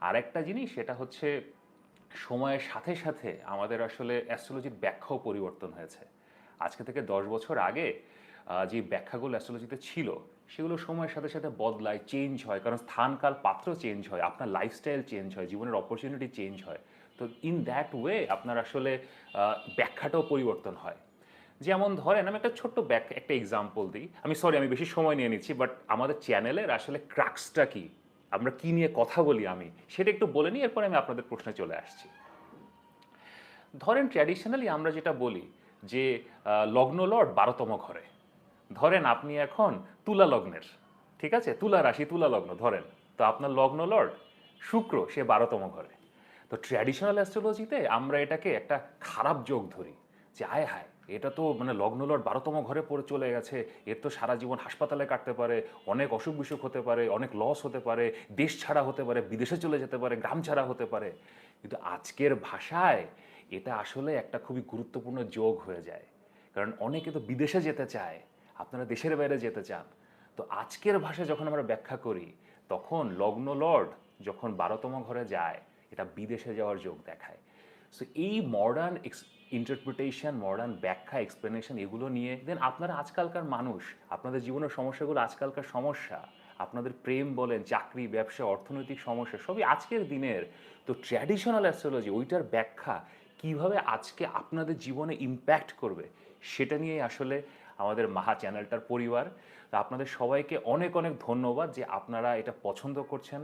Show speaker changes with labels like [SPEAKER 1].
[SPEAKER 1] আরেকটা জিনিস সেটা হচ্ছে সময়ের সাথে সাথে আমাদের আসলে অ্যাস্ট্রোলজির ব্যাখ্যাও পরিবর্তন হয়েছে। আজকে থেকে 10 বছর আগে যে ব্যাখ্যাগুলো অ্যাস্ট্রোলজিতে ছিল সেগুলো সময়ের সাথে সাথে বদলায়, চেঞ্জ হয়, কারণ স্থান কাল পাত্র চেঞ্জ হয়, আপনার লাইফস্টাইল চেঞ্জ হয়, জীবনের অপরচুনিটি চেঞ্জ হয়। তো ইন দ্যাট ওয়ে আপনার আসলে ব্যাখ্যাটাও পরিবর্তন হয়। যেমন ধরেন আমি একটা ছোট্ট একটা এক্সাম্পল দিই, আমি সরি আমি বেশি সময় নিয়ে নিচ্ছি, বাট আমাদের চ্যানেলের আসলে ক্রাক্সটা কি, আমরা কি নিয়ে কথা বলি আমি সেটা একটু বলে নিই, এরপরে আমি আপনাদের প্রশ্নে চলে আসছি। ধরেন ট্র্যাডিশনালি আমরা যেটা বলি যে লগ্ন লর্ড 12তম ঘরে। ধরেন আপনি এখন তুলা লগ্নের, ঠিক আছে, তুলা রাশি তুলা লগ্ন ধরেন, তো আপনার লগ্ন লর্ড শুক্র, সে 12তম ঘরে। তো ট্র্যাডিশনাল অ্যাস্ট্রোলজিতে আমরা এটাকে একটা খারাপ যোগ ধরি, যে আয় হায় এটা তো মানে লগ্ন লর্ড 12তম ঘরে পড়ে চলে গেছে, এর তো সারা জীবন হাসপাতালে কাটতে পারে, অনেক অসুখ বিসুখ হতে পারে, অনেক লস হতে পারে, দেশ ছাড়া হতে পারে, বিদেশে চলে যেতে পারে, গ্রাম ছাড়া হতে পারে। কিন্তু আজকের ভাষায় এটা আসলে একটা খুবই গুরুত্বপূর্ণ যোগ হয়ে যায়, কারণ অনেকে তো বিদেশে যেতে চায়, আপনারা দেশের বাইরে যেতে চান। তো আজকের ভাষায় যখন আমরা ব্যাখ্যা করি তখন লগ্ন লর্ড যখন 12তম ঘরে যায় এটা বিদেশে যাওয়ার যোগ দেখায়। সো এই মডার্ন ইন্টারপ্রিটেশন, মডার্ন ব্যাখ্যা, এক্সপ্লেনেশন এগুলো নিয়ে দেন আপনারা আজকালকার মানুষ, আপনাদের জীবনের সমস্যাগুলো আজকালকার সমস্যা, আপনাদের প্রেম বলেন, চাকরি, ব্যবসা, অর্থনৈতিক সমস্যা সবই আজকের দিনের। তো ট্র্যাডিশনাল অ্যাস্ট্রোলজি ওইটার ব্যাখ্যা কিভাবে আজকে আপনাদের জীবনে ইম্প্যাক্ট করবে সেটা নিয়েই আসলে আমাদের মাহা চ্যানেলটার পরিবার। তো আপনাদের সবাইকে অনেক অনেক ধন্যবাদ যে আপনারা এটা পছন্দ করছেন।